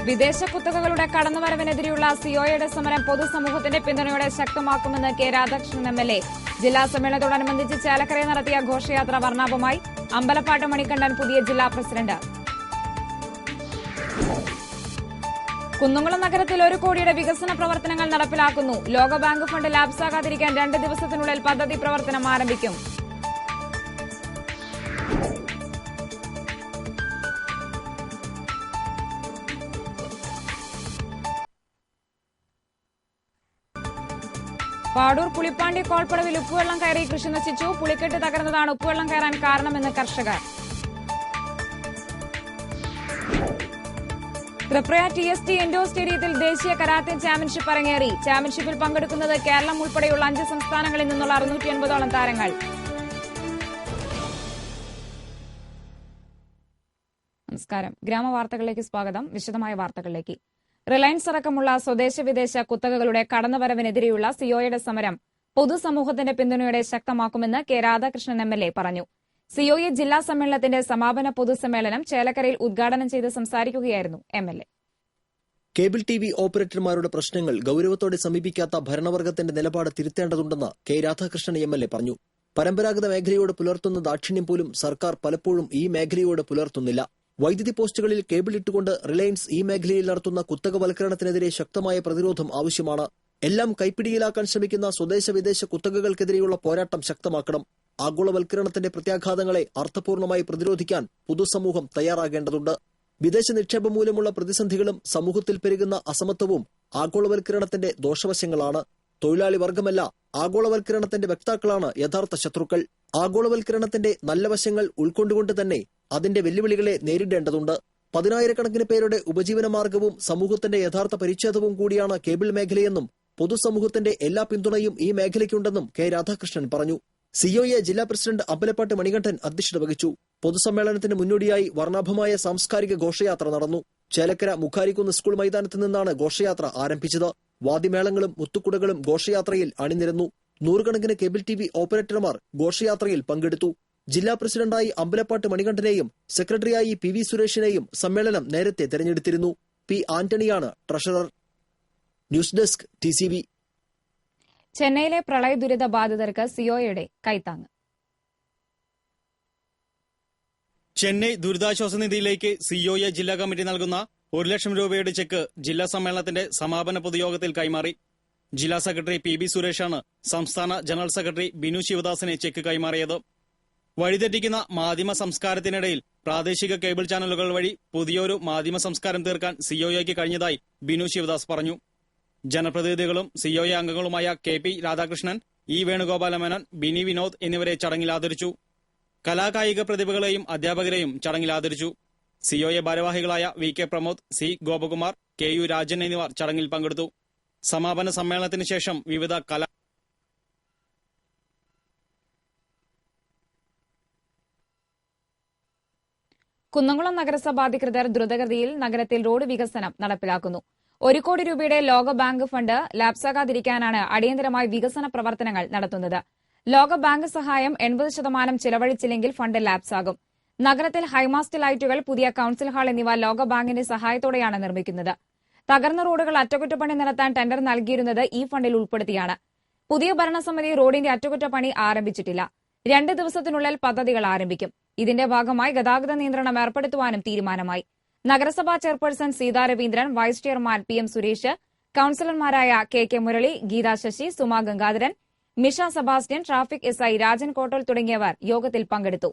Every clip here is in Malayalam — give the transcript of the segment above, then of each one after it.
വിദേശ കുത്തകകളുടെ കടന്നുവരവിനെതിരെയുള്ള സിഒയുടെ സമരം പൊതുസമൂഹത്തിന്റെ പിന്തുണയോടെ ശക്തമാക്കുമെന്ന് കെ രാധാകൃഷ്ണൻ എംഎൽഎ. ജില്ലാ സമ്മേളനത്തോടനുബന്ധിച്ച് ചേലക്കരയിൽ നടത്തിയ ഘോഷയാത്ര വർണ്ണാഭമായി. അമ്പലപ്പാട്ട് മണികണ്ഠൻ പുതിയ ജില്ലാ പ്രസിഡന്റ്. കുന്നംകുളം നഗരത്തിൽ 1 കോടിയുടെ വികസന പ്രവർത്തനങ്ങൾ നടപ്പിലാക്കുന്നു. ലോകബാങ്ക് ഫണ്ട് ലാപ്സാകാതിരിക്കാൻ 2 ദിവസത്തിനുള്ളിൽ പദ്ധതി പ്രവർത്തനം ആരംഭിക്കും. പാടൂർ പുളിപ്പാണ്ടി കോൾപ്പടവിൽ ഉപ്പുവെള്ളം കയറി കൃഷി നശിച്ചു. പുളിക്കെട്ട് തകർന്നതാണ് ഉപ്പുവെള്ളം കയറാൻ കാരണമെന്ന് കർഷകർ. ത്രിപുര TST ഇൻഡോർ സ്റ്റേഡിയത്തിൽ ദേശീയ കരാത്തെ ചാമ്പ്യൻഷിപ്പ് അരങ്ങേറി. ചാമ്പ്യൻഷിപ്പിൽ പങ്കെടുക്കുന്നത് കേരളം ഉൾപ്പെടെയുള്ള 5 സംസ്ഥാനങ്ങളിൽ നിന്നുള്ള 680ഓളം താരങ്ങൾ. നമസ്കാരം. ഗ്രാമവാർത്തകളിലേക്ക് സ്വാഗതം. വിശദമായ വാർത്തകളിലേക്ക്. റിലയൻസ് അടക്കമുള്ള സ്വദേശ വിദേശ കുത്തകകളുടെ കടന്നുവരവിനെതിരെയുള്ള സിഒയുടെ സമരം പൊതുസമൂഹത്തിന്റെ പിന്തുണയോടെ ശക്തമാക്കുമെന്ന് കെ രാധാകൃഷ്ണൻ എംഎൽഎ പറഞ്ഞു. സിഒഎ ജില്ലാ സമ്മേളനത്തിന്റെ സമാപന പൊതുസമ്മേളനം ചേലക്കരയിൽ ഉദ്ഘാടനം ചെയ്ത് സംസാരിക്കുകയായിരുന്നു എംഎൽഎ. കേബിൾ TV ഓപ്പറേറ്റർമാരുടെ പ്രശ്നങ്ങൾ ഗൌരവത്തോടെ സമീപിക്കാത്ത ഭരണവർഗത്തിന്റെ നിലപാട് തിരുത്തേണ്ടതുണ്ടെന്ന് കെ രാധാകൃഷ്ണൻ എംഎൽഎ പറഞ്ഞു. പരമ്പരാഗത മേഖലയോട് പുലർത്തുന്ന ദാക്ഷിണ്യം പോലും സർക്കാർ പലപ്പോഴും ഈ മേഖലയോട് പുലർത്തുന്നില്ല. വൈദ്യുതി പോസ്റ്റുകളിൽ കേബിൾ ഇട്ടുകൊണ്ട് റിലയൻസ് ഈ മേഖലയിൽ നടത്തുന്ന കുത്തകവൽക്കരണത്തിനെതിരെ ശക്തമായ പ്രതിരോധം ആവശ്യമാണ്. എല്ലാം കൈപ്പിടിയിലാക്കാൻ ശ്രമിക്കുന്ന സ്വദേശ വിദേശ കുത്തകകൾക്കെതിരെയുള്ള പോരാട്ടം ശക്തമാക്കണം. ആഗോളവൽക്കരണത്തിന്റെ പ്രത്യാഘാതങ്ങളെ അർത്ഥപൂർണമായി പ്രതിരോധിക്കാൻ പൊതുസമൂഹം തയ്യാറാകേണ്ടതുണ്ട്. വിദേശ നിക്ഷേപം മൂലമുള്ള പ്രതിസന്ധികളും സമൂഹത്തിൽ പെരുകുന്ന അസമത്വവും ആഗോളവൽക്കരണത്തിന്റെ ദോഷവശങ്ങളാണ്. തൊഴിലാളി വർഗമല്ല, ആഗോളവൽക്കരണത്തിന്റെ വക്താക്കളാണ് യഥാർത്ഥ ശത്രുക്കൾ. ആഗോളവൽക്കരണത്തിന്റെ നല്ല വശങ്ങൾ ഉൾക്കൊണ്ടുകൊണ്ട് തന്നെ അതിന്റെ വെല്ലുവിളികളെ നേരിടേണ്ടതുണ്ട്. 10,000-കണക്കിന് പേരുടെ ഉപജീവനമാർഗവും സമൂഹത്തിന്റെ യഥാർത്ഥ പരിച്ഛേദവും കൂടിയാണ് കേബിൾ മേഖലയെന്നും പൊതുസമൂഹത്തിന്റെ എല്ലാ പിന്തുണയും ഈ മേഖലയ്ക്കുണ്ടെന്നും കെ രാധാകൃഷ്ണൻ പറഞ്ഞു. സിഒഎ ജില്ലാ പ്രസിഡന്റ് അമ്പലപ്പാട്ട് മണികണ്ഠൻ അധ്യക്ഷത വഹിച്ചു. പൊതുസമ്മേളനത്തിന് മുന്നോടിയായി വർണ്ണാഭമായ സാംസ്കാരിക ഘോഷയാത്ര നടന്നു. ചേലക്കര മുഖാരിക്കുന്ന് സ്കൂൾ മൈതാനത്ത് നിന്നാണ് ഘോഷയാത്ര ആരംഭിച്ചത്. വാദ്യമേളങ്ങളും മുത്തുക്കുടകളും ഘോഷയാത്രയിൽ അണിനിരന്നു. 100-കണക്കിന് കേബിൾ TV ഓപ്പറേറ്റർമാർ ഘോഷയാത്രയിൽ പങ്കെടുത്തു. ജില്ലാ പ്രസിഡന്റായി അമ്പലപ്പാട്ട് മണികണ്ഠനെയും സെക്രട്ടറിയായി PV സുരേഷിനെയും സമ്മേളനം നേരത്തെ തെരഞ്ഞെടുത്തിരുന്നു. P ആന്റണിയാണ് ട്രഷറർ. News desk TCV. ചെന്നൈയിലെ പ്രളയ ദുരിത ബാധിതർക്ക് സിഒയുടെ കൈത്താങ്ങ്. ചെന്നൈ ദുരിതാശ്വാസ നിധിയിലേക്ക് സിഒഎ ജില്ലാ കമ്മിറ്റി നൽകുന്ന 1 ലക്ഷം രൂപയുടെ ചെക്ക് ജില്ലാ സമ്മേളനത്തിന്റെ സമാപന പൊതുയോഗത്തിൽ കൈമാറി. ജില്ലാ സെക്രട്ടറി PB സുരേഷാണ് സംസ്ഥാന ജനറൽ സെക്രട്ടറി ബിനു ശിവദാസിനെ ചെക്ക് കൈമാറിയത്. വഴിതെറ്റിക്കുന്ന മാധ്യമ സംസ്കാരത്തിനിടയിൽ പ്രാദേശിക കേബിൾ ചാനലുകൾ വഴി പുതിയൊരു മാധ്യമ സംസ്കാരം തീർക്കാൻ സിഒഎക്ക് കഴിഞ്ഞതായി ബിനു ശിവദാസ് പറഞ്ഞു. ജനപ്രതിനിധികളും സിഒഎ അംഗങ്ങളുമായ KP രാധാകൃഷ്ണൻ, E വേണുഗോപാല മേനോൻ, ബിനി വിനോദ് എന്നിവരെ ചടങ്ങിൽ ആദരിച്ചു. കലാകായിക പ്രതിഭകളെയും അധ്യാപകരെയും ചടങ്ങിൽ ആദരിച്ചു. സിഒഎ ഭാരവാഹികളായ VK Pramod, C Gopakumar, KU Rajan എന്നിവർ ചടങ്ങിൽ പങ്കെടുത്തു. സമാപന സമ്മേളനത്തിന് ശേഷം വിവിധ കുന്നംകുളം നഗരസഭ അധികൃതർ ദ്രുതഗതിയിൽ നഗരത്തിൽ റോഡ് വികസനം നടപ്പിലാക്കുന്നു. 1 കോടി രൂപയുടെ ലോകബാങ്ക് ഫണ്ട് ലാപ്സാകാതിരിക്കാനാണ് അടിയന്തരമായി വികസന പ്രവർത്തനങ്ങൾ നടത്തുന്നത്. ലോകബാങ്ക് സഹായം 80% ചിലവഴിച്ചില്ലെങ്കിൽ ഫണ്ട് ലാപ്സാകും. നഗരത്തിൽ ഹൈമാസ്റ്റ് ലൈറ്റുകൾ, പുതിയ കൌൺസിൽ ഹാൾ എന്നിവ ലോകബാങ്കിന്റെ സഹായത്തോടെയാണ് നിർമ്മിക്കുന്നത്. തകർന്ന റോഡുകൾ അറ്റകുറ്റപ്പണി നടത്താൻ ടെൻഡർ നൽകിയിരുന്നത് ഈ ഫണ്ടിൽ ഉൾപ്പെടുത്തിയാണ്. പുതിയ ഭരണസമിതി റോഡിന്റെ അറ്റകുറ്റപ്പണി ആരംഭിച്ചിട്ടില്ല. 2 ദിവസത്തിനുള്ളിൽ പദ്ധതികൾ ആരംഭിക്കും. ഇതിന്റെ ഭാഗമായി ഗതാഗത നിയന്ത്രണം ഏർപ്പെടുത്തുവാനും തീരുമാനമായി. നഗരസഭാ chairperson Seetha Raveendran, vice chairman PM Suresh, കൌൺസിലർമാരായ KK Murali, Geetha Sasi, Suma Gangadharan, Misha Sebastian, traffic SI Rajan Kottol തുടങ്ങിയവർ യോഗത്തിൽ പങ്കെടുത്തു.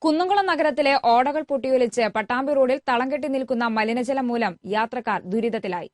കുന്നംകുളം നഗരത്തിലെ ഓടകൾ പൊട്ടിയൊലിച്ച് പട്ടാമ്പി റോഡിൽ തളം കെട്ടി നിൽക്കുന്ന മലിനജലം മൂലം യാത്രക്കാർ ദുരിതത്തിലായി.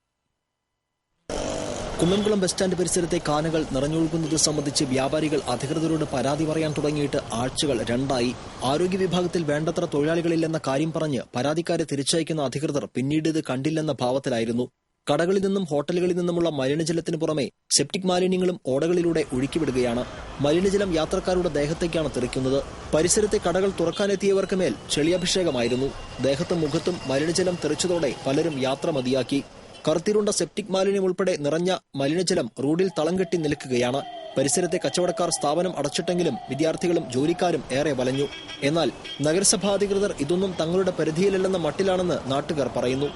കുന്നംകുളം ബസ് സ്റ്റാൻഡ് പരിസരത്തെ കാനകൾ നിറഞ്ഞൊഴുകുന്നത് സംബന്ധിച്ച് വ്യാപാരികൾ അധികൃതരോട് പരാതി പറയാൻ തുടങ്ങിയിട്ട് ആഴ്ചകൾ 2ആയി. ആരോഗ്യ വിഭാഗത്തിൽ വേണ്ടത്ര തൊഴിലാളികളില്ലെന്ന കാര്യം പറഞ്ഞ് പരാതിക്കാരെ തിരിച്ചയക്കുന്ന അധികൃതർ പിന്നീട് ഇത് കണ്ടില്ലെന്ന ഭാവത്തിലായിരുന്നു. കടകളിൽ നിന്നും ഹോട്ടലുകളിൽ നിന്നുമുള്ള മലിനജലത്തിന് പുറമെ സെപ്റ്റിക് മാലിന്യങ്ങളും ഓടകളിലൂടെ ഒഴുക്കിവിടുകയാണ്. മലിനജലം യാത്രക്കാരുടെ ദേഹത്തേക്കാണ് തെറിക്കുന്നത്. പരിസരത്തെ കടകൾ തുറക്കാനെത്തിയവർക്ക് മേൽ ചെളിയഭിഷേകമായിരുന്നു. ദേഹത്തും മുഖത്തും മലിനജലം തെറിച്ചതോടെ പലരും യാത്ര മതിയാക്കി. കറുത്തിരുണ്ട സെപ്റ്റിക് മാലിന്യം ഉൾപ്പെടെ നിറഞ്ഞ മലിനജലം റോഡിൽ തളം കെട്ടി നിൽക്കുകയാണ്. പരിസരത്തെ കച്ചവടക്കാർ സ്ഥാപനം അടച്ചിട്ടെങ്കിലും വിദ്യാർത്ഥികളും ജോലിക്കാരും ഏറെ വലഞ്ഞു. എന്നാൽ നഗരസഭാ അധികൃതർ ഇതൊന്നും തങ്ങളുടെ പരിധിയിലല്ലെന്ന മട്ടിലാണെന്ന് നാട്ടുകാർ പറയുന്നു.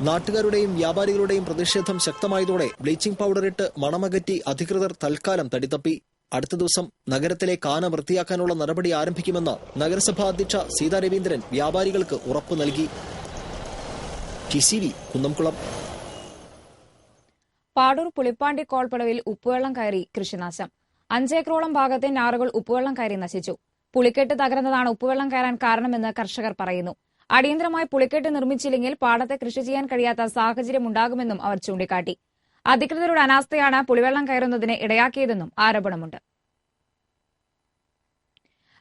നാട്ടുകാരുടെയും വ്യാപാരികളുടെയും പ്രതിഷേധം ശക്തമായതോടെ ബ്ലീച്ചിംഗ് പൌഡറിട്ട് മണമകറ്റി അധികൃതർ തൽക്കാലം തടിതപ്പി. അടുത്ത ദിവസം നഗരത്തിലെ കാന വൃത്തിയാക്കാനുള്ള നടപടി ആരംഭിക്കുമെന്ന് നഗരസഭാ അധ്യക്ഷ സീതാ രവീന്ദ്രൻ വ്യാപാരികൾക്ക് ഉറപ്പു നൽകി. TCV കുന്നംകുളം. പാടൂർ പുളിപ്പാണ്ടി കോൾപ്പടവിൽ ഉപ്പുവെള്ളം കയറി കൃഷിനാശം. 5 ഏക്കറോളം ഭാഗത്തെ ഞാറുകൾ ഉപ്പുവെള്ളം കയറി നശിച്ചു. പുളിക്കെട്ട് തകർന്നതാണ് ഉപ്പുവെള്ളം കയറാൻ കാരണമെന്ന് കർഷകർ പറയുന്നു. അടിയന്തരമായി പുളിക്കെട്ട് നിർമ്മിച്ചില്ലെങ്കിൽ പാടത്തെ കൃഷി ചെയ്യാൻ കഴിയാത്ത സാഹചര്യമുണ്ടാകുമെന്നും അവർ ചൂണ്ടിക്കാട്ടി. അധികൃതരുടെ അനാസ്ഥയാണ് പുളിവെള്ളം കയറുന്നതിന് ഇടയാക്കിയതെന്നും ആരോപണമുണ്ട്.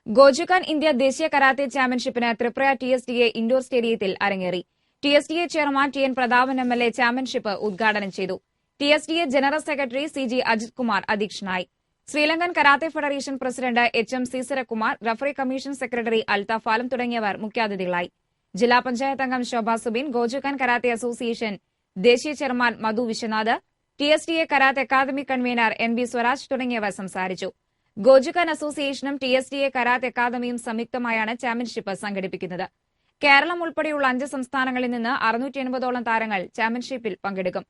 ഗോജുഖാൻ ഇന്ത്യ ദേശീയ കരാത്തെ ചാമ്പ്യൻഷിപ്പിന് ത്രിപുര TSDA ഇൻഡോർ സ്റ്റേഡിയത്തിൽ അരങ്ങേറി. TSDA chairman TN Prathapan MLA championship ഉദ്ഘാടനം ചെയ്തു. TSDA general secretary CG Ajith Kumar അധ്യക്ഷനായി. Sri Lankan karate federation president HM Seesarakumar, referee commission secretary Althaf Alam തുടങ്ങിയവർ മുഖ്യാതിഥികളായി. ജില്ലാ പഞ്ചായത്ത് അംഗം Shobha Subin, Gojukan karate association ദേശീയ chairman Madhu Vishwanath, TSDA karate academy convener NB Swaraj തുടങ്ങിയവർ സംസാരിച്ചു. ഗോജുഖാൻ അസോസിയേഷനും TSDA കരാത്തെ അക്കാദമിയും സംയുക്തമായാണ് ചാമ്പ്യൻഷിപ്പ് സംഘടിപ്പിക്കുന്നത്. കേരളം ഉൾപ്പെടെയുള്ള 5 സംസ്ഥാനങ്ങളിൽ നിന്ന് 680ഓളം താരങ്ങൾ ചാമ്പ്യൻഷിപ്പിൽ പങ്കെടുക്കും.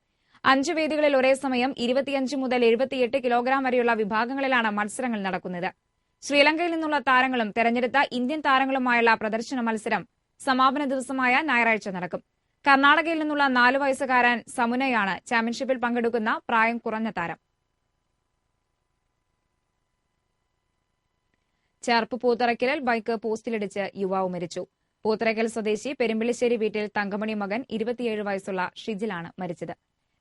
5 വേദികളിൽ ഒരേ സമയം 25 മുതൽ 78 കിലോഗ്രാം വരെയുള്ള വിഭാഗങ്ങളിലാണ് മത്സരങ്ങൾ നടക്കുന്നത്. ശ്രീലങ്കയിൽ നിന്നുള്ള താരങ്ങളും തെരഞ്ഞെടുത്ത ഇന്ത്യൻ താരങ്ങളുമായുള്ള പ്രദർശന മത്സരം സമാപന ദിവസമായ ഞായറാഴ്ച നടക്കും. കർണാടകയിൽ നിന്നുള്ള 4 വയസ്സുകാരൻ സമുനയാണ് ചാമ്പ്യൻഷിപ്പിൽ പങ്കെടുക്കുന്ന പ്രായം കുറഞ്ഞ താരം. ചേർപ്പ് പൂത്തറയ്ക്കലിൽ ബൈക്ക് പോസ്റ്റിലിടിച്ച് യുവാവ് മരിച്ചു. പൂത്തറയ്ക്കൽ സ്വദേശി പെരുമ്പിളിശ്ശേരി വീട്ടിൽ തങ്കമണി മകൻ 27 വയസ്സുള്ള ഷിജിലാണ് മരിച്ചത്.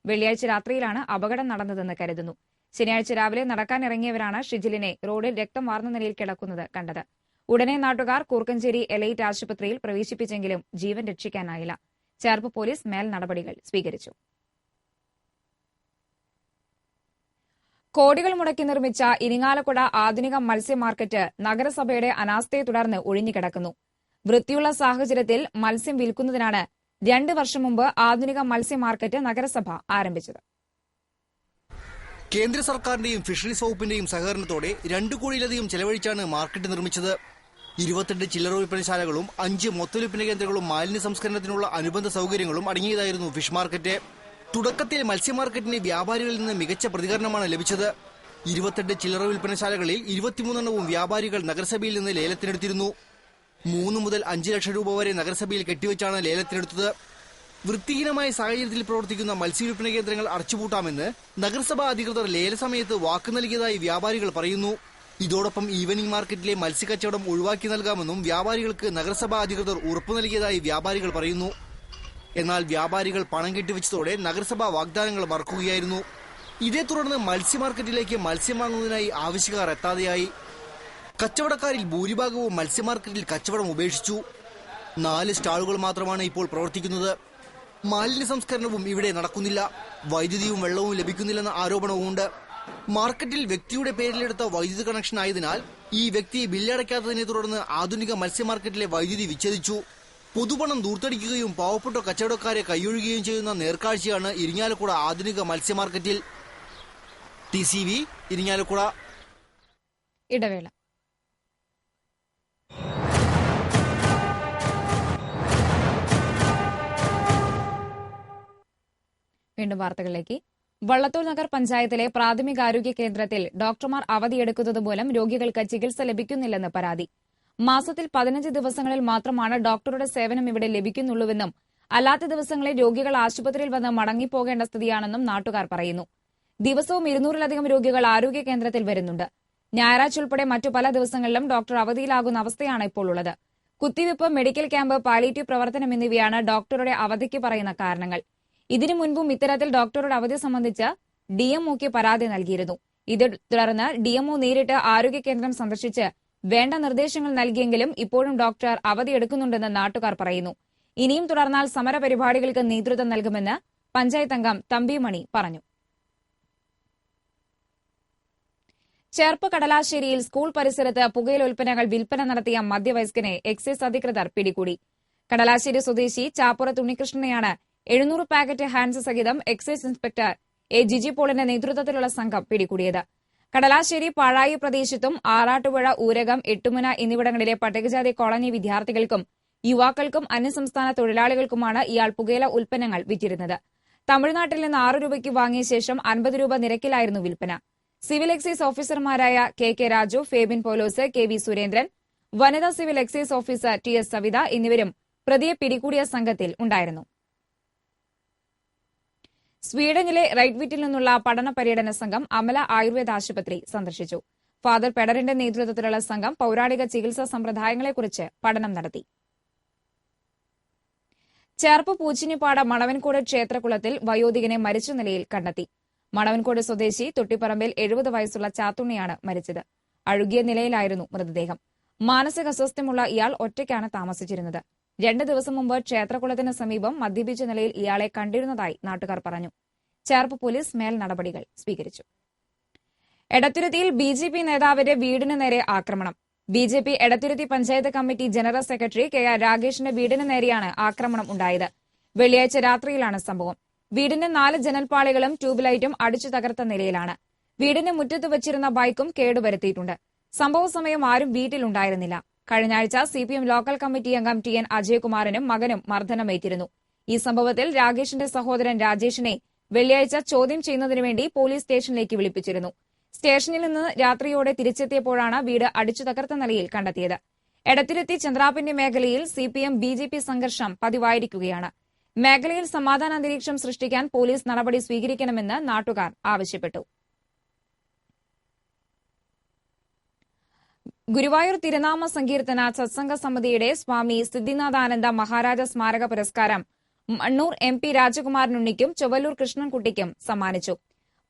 വെള്ളിയാഴ്ച രാത്രിയിലാണ് അപകടം നടന്നതെന്ന് കരുതുന്നു. ശനിയാഴ്ച രാവിലെ നടക്കാനിറങ്ങിയവരാണ് ഷിജിലിനെ റോഡിൽ രക്തം വാർന്ന നിലയിൽ കിടക്കുന്നത് കണ്ടത്. ഉടനെ നാട്ടുകാർ കൂർക്കഞ്ചേരി എലൈറ്റ് ആശുപത്രിയിൽ പ്രവേശിപ്പിച്ചെങ്കിലും ജീവൻ രക്ഷിക്കാനായില്ല. ചേർപ്പ് പോലീസ് മേൽ നടപടികൾ സ്വീകരിച്ചു. കോടികൾ മുടക്കി നിർമ്മിച്ച ഇരിങ്ങാലക്കുട ആധുനിക മത്സ്യ മാർക്കറ്റ് നഗരസഭയുടെ അനാസ്ഥയെ തുടർന്ന് ഒഴിഞ്ഞുകിടക്കുന്നു. വൃത്തിയുള്ള സാഹചര്യത്തിൽ മത്സ്യം വിൽക്കുന്നതിനാണ് 2 വർഷം മുമ്പ് ആധുനിക മത്സ്യ മാർക്കറ്റ് നഗരസഭ ആരംഭിച്ചത്. കേന്ദ്ര സർക്കാരിന്റെയും ഫിഷറീസ് വകുപ്പിന്റെയും സഹകരണത്തോടെ 2 കോടിയിലധികം ചെലവഴിച്ചാണ് മാർക്കറ്റ് നിർമ്മിച്ചത്. 28 ചില്ലറ വിൽപ്പനശാലകളും 5 മൊത്തവിൽപ്പന കേന്ദ്രങ്ങളും മാലിന്യ സംസ്കരണത്തിനുള്ള അനുബന്ധ സൌകര്യങ്ങളും അടങ്ങിയതായിരുന്നു ഫിഷ് മാർക്കറ്റ്. തുടക്കത്തിൽ മത്സ്യ മാർക്കറ്റിന് വ്യാപാരികളിൽ നിന്ന് മികച്ച പ്രതികരണമാണ് ലഭിച്ചത്. 28 ചില്ലറ വിൽപ്പനശാലകളിൽ 23 വ്യാപാരികൾ നഗരസഭയിൽ നിന്ന് ലേലത്തിനെടുത്തിരുന്നു. 3 മുതൽ 5 ലക്ഷം രൂപ വരെ നഗരസഭയിൽ കെട്ടിവെച്ചാണ് ലേലത്തിനെടുത്തത്. വൃത്തിഹീനമായ സാഹചര്യത്തിൽ പ്രവർത്തിക്കുന്ന മത്സ്യവിൽപ്പന കേന്ദ്രങ്ങൾ അടച്ചുപൂട്ടാമെന്ന് നഗരസഭാ അധികൃതർ ലേലസമയത്ത് വാക്ക് നൽകിയതായി വ്യാപാരികൾ പറയുന്നു. ഇതോടൊപ്പം ഈവനിംഗ് മാർക്കറ്റിലെ മത്സ്യക്കച്ചവടം ഒഴിവാക്കി നൽകാമെന്നും വ്യാപാരികൾക്ക് നഗരസഭാ അധികൃതർ ഉറപ്പു നൽകിയതായി വ്യാപാരികൾ പറയുന്നു. എന്നാൽ വ്യാപാരികൾ പണം കെട്ടിവെച്ചതോടെ നഗരസഭ വാഗ്ദാനങ്ങൾ മറക്കുകയായിരുന്നു. ഇതേ തുടർന്ന് മത്സ്യ മാർക്കറ്റിലേക്ക് മത്സ്യം വാങ്ങുന്നതിനായി ആവശ്യക്കാർ എത്താതെയായി. കച്ചവടക്കാരിൽ ഭൂരിഭാഗവും മത്സ്യ മാർക്കറ്റിൽ കച്ചവടം ഉപേക്ഷിച്ചു. 4 സ്റ്റാളുകൾ മാത്രമാണ് ഇപ്പോൾ പ്രവർത്തിക്കുന്നത്. മാലിന്യ സംസ്കരണവും ഇവിടെ നടക്കുന്നില്ല. വൈദ്യുതിയും വെള്ളവും ലഭിക്കുന്നില്ലെന്ന ആരോപണവുമുണ്ട്. മാർക്കറ്റിൽ വ്യക്തിയുടെ പേരിലെടുത്ത വൈദ്യുതി കണക്ഷൻ ആയതിനാൽ ഈ വ്യക്തി ബില്ലടയ്ക്കാത്തതിനെ തുടർന്ന് ആധുനിക മത്സ്യ മാർക്കറ്റിലെ വൈദ്യുതി വിച്ഛേദിച്ചു. പൊതുപണം ദൂർത്തടിക്കുകയും പാവപ്പെട്ട കച്ചവടക്കാരെ കൈയൊഴുകുകയും ചെയ്യുന്ന നേർക്കാഴ്ചയാണ് ഇരിങ്ങാലക്കുട ആധുനിക മത്സ്യ മാർക്കറ്റിൽ. TCV ഇരിങ്ങാലക്കുട. ഇടവേള. വീണ്ടും വാർത്തകളിലേക്ക്. വള്ളത്തോൾ നഗർ പഞ്ചായത്തിലെ പ്രാഥമികാരോഗ്യ കേന്ദ്രത്തിൽ ഡോക്ടർമാർ അവധിയെടുക്കുന്നത് മൂലം രോഗികൾക്ക് ചികിത്സ ലഭിക്കുന്നില്ലെന്ന് പരാതി. മാസത്തിൽ 15 ദിവസങ്ങളിൽ മാത്രമാണ് ഡോക്ടറുടെ സേവനം ഇവിടെ ലഭിക്കുന്നുള്ളൂവെന്നും അല്ലാത്ത ദിവസങ്ങളിൽ രോഗികൾ ആശുപത്രിയിൽ വന്ന് മടങ്ങിപ്പോകേണ്ട സ്ഥിതിയാണെന്നും നാട്ടുകാർ പറയുന്നു. ദിവസവും 200-ലധികം രോഗികൾ ആരോഗ്യ കേന്ദ്രത്തിൽ വരുന്നുണ്ട്. ഞായറാഴ്ച ഉൾപ്പെടെ മറ്റു പല ദിവസങ്ങളിലും ഡോക്ടർ അവധിയിലാകുന്ന അവസ്ഥയാണ് ഇപ്പോൾ ഉള്ളത്. കുത്തിവയ്പ്, മെഡിക്കൽ ക്യാമ്പ്, പാലിയേറ്റീവ് പ്രവർത്തനം എന്നിവയാണ് ഡോക്ടറുടെ അവധിക്ക് പറയുന്ന കാരണങ്ങൾ. ഇതിനു മുൻപും ഇത്തരത്തിൽ ഡോക്ടറുടെ അവധി സംബന്ധിച്ച് DMOക്ക് പരാതി നൽകിയിരുന്നു. ഇതേ തുടർന്ന് DMO നേരിട്ട് ആരോഗ്യ കേന്ദ്രം സന്ദർശിച്ച് വേണ്ട നിർദ്ദേശങ്ങൾ നൽകിയെങ്കിലും ഇപ്പോഴും ഡോക്ടർ അവധിയെടുക്കുന്നുണ്ടെന്ന് നാട്ടുകാർ പറയുന്നു. ഇനിയും തുടർന്നാൽ സമരപരിപാടികൾക്ക് നേതൃത്വം നൽകുമെന്ന് പഞ്ചായത്ത് അംഗം തമ്പിമണി പറഞ്ഞു. ചേർപ്പ് കടലാശ്ശേരിയിൽ സ്കൂൾ പരിസരത്ത് പുകയില ഉൽപ്പന്നങ്ങൾ വിൽപ്പന നടത്തിയ മധ്യവയസ്കനെ എക്സൈസ് അധികൃതർ പിടികൂടി. കടലാശ്ശേരി സ്വദേശി ചാപ്പുറത്ത് ഉണ്ണികൃഷ്ണനെയാണ് 700 പാക്കറ്റ് ഹാൻസ് സഹിതം എക്സൈസ് ഇൻസ്പെക്ടർ A. ജിജി പോളിന്റെ നേതൃത്വത്തിലുള്ള സംഘം പിടികൂടിയത്. കടലാശ്ശേരി പാഴായി പ്രദേശത്തും ആറാട്ടുപുഴ ഊരകം എട്ടുമുന എന്നിവിടങ്ങളിലെ പട്ടികജാതി കോളനി വിദ്യാർത്ഥികൾക്കും യുവാക്കൾക്കും അന്യസംസ്ഥാന തൊഴിലാളികൾക്കുമാണ് ഇയാൾ പുകയില ഉൽപ്പന്നങ്ങൾ വിറ്റിരുന്നത്. തമിഴ്നാട്ടിൽ നിന്ന് 6 രൂപയ്ക്ക് വാങ്ങിയ ശേഷം 50 രൂപ നിരക്കിലായിരുന്നു വിൽപ്പന. സിവിൽ എക്സൈസ് ഓഫീസർമാരായ കെ രാജു, ഫേബിൻ പോലോസ്, കെ സുരേന്ദ്രൻ, വനിതാ civil excise officer TS Savitha എന്നിവരും പ്രതിയെ പിടികൂടിയ സംഘത്തിൽ ഉണ്ടായിരുന്നു. സ്വീഡനിലെ റൈറ്റ്വിറ്റിൽ നിന്നുള്ള പഠന പര്യടന സംഘം അമല ആയുർവേദ ആശുപത്രി സന്ദർശിച്ചു. ഫാദർ പെഡറിന്റെ നേതൃത്വത്തിലുള്ള സംഘം പൌരാണിക ചികിത്സാ സമ്പ്രദായങ്ങളെക്കുറിച്ച് പഠനം നടത്തി. ചേർപ്പ് പൂച്ചിനിപ്പാട് മണവൻകോട് ക്ഷേത്രകുളത്തിൽ വയോധികനെ മരിച്ച നിലയിൽ കണ്ടെത്തി. മണവൻകോട് സ്വദേശി തൊട്ടിപ്പറമ്പിൽ 70 വയസ്സുള്ള ചാത്തുണ്ണിയാണ് മരിച്ചത്. അഴുകിയ നിലയിലായിരുന്നു മൃതദേഹം. മാനസിക അസ്വസ്ഥമുള്ള ഇയാൾ ഒറ്റയ്ക്കാണ് താമസിച്ചിരുന്നത്. 2 ദിവസം മുമ്പ് ക്ഷേത്രകുളത്തിന് സമീപം മദ്യപിച്ച നിലയിൽ ഇയാളെ കണ്ടിരുന്നതായി നാട്ടുകാർ പറഞ്ഞു. ചേർപ്പ് പോലീസ് മേൽ നടപടികൾ സ്വീകരിച്ചു. എടത്തുരുത്തിയിൽ BJP നേതാവിന്റെ വീടിന് നേരെ ആക്രമണം. BJP Edathuruthy panchayat committee general secretary KR രാഗേഷിന്റെ വീടിന് നേരെയാണ് ആക്രമണം ഉണ്ടായത്. വെള്ളിയാഴ്ച രാത്രിയിലാണ് സംഭവം. വീടിന്റെ 4 ജനൽപ്പാളികളും ട്യൂബ് ലൈറ്റും അടിച്ചു തകർത്ത നിലയിലാണ്. വീടിന്റെ മുറ്റത്ത് വച്ചിരുന്ന ബൈക്കും കേടുവരുത്തിയിട്ടുണ്ട്. സംഭവ സമയം ആരും വീട്ടിലുണ്ടായിരുന്നില്ല. കഴിഞ്ഞ ആഴ്ച CPM ലോക്കൽ കമ്മിറ്റി അംഗം TN അജയകുമാറിനും മകനും മർദ്ദനമേറ്റിരുന്നു. ഈ സംഭവത്തിൽ രാഗേഷിന്റെ സഹോദരൻ രാജേഷിനെ വെള്ളിയാഴ്ച ചോദ്യം ചെയ്യുന്നതിനുവേണ്ടി പോലീസ് സ്റ്റേഷനിലേക്ക് വിളിപ്പിച്ചിരുന്നു. സ്റ്റേഷനിൽ നിന്ന് രാത്രിയോടെ തിരിച്ചെത്തിയപ്പോഴാണ് വീട് അടിച്ചു തകർത്ത നിലയിൽ കണ്ടെത്തിയത്. എടത്തുരുത്തി ചന്ദ്രാപിന്നി മേഖലയിൽ CPM BJP സംഘർഷം പതിവായിരിക്കുകയാണ്. മേഖലയിൽ സമാധാന അന്തരീക്ഷം സൃഷ്ടിക്കാൻ പോലീസ് നടപടി സ്വീകരിക്കണമെന്ന് നാട്ടുകാർ ആവശ്യപ്പെട്ടു. ഗുരുവായൂർ തിരുനാമ സങ്കീർത്തന സത്സംഗ സമിതിയുടെ സ്വാമി സിദ്ധിനാഥാനന്ദ മഹാരാജ സ്മാരക പുരസ്കാരം മണ്ണൂർ MP രാജകുമാരനുണ്ണിക്കും ചൊവ്വല്ലൂർ കൃഷ്ണൻകുട്ടിക്കും സമ്മാനിച്ചു.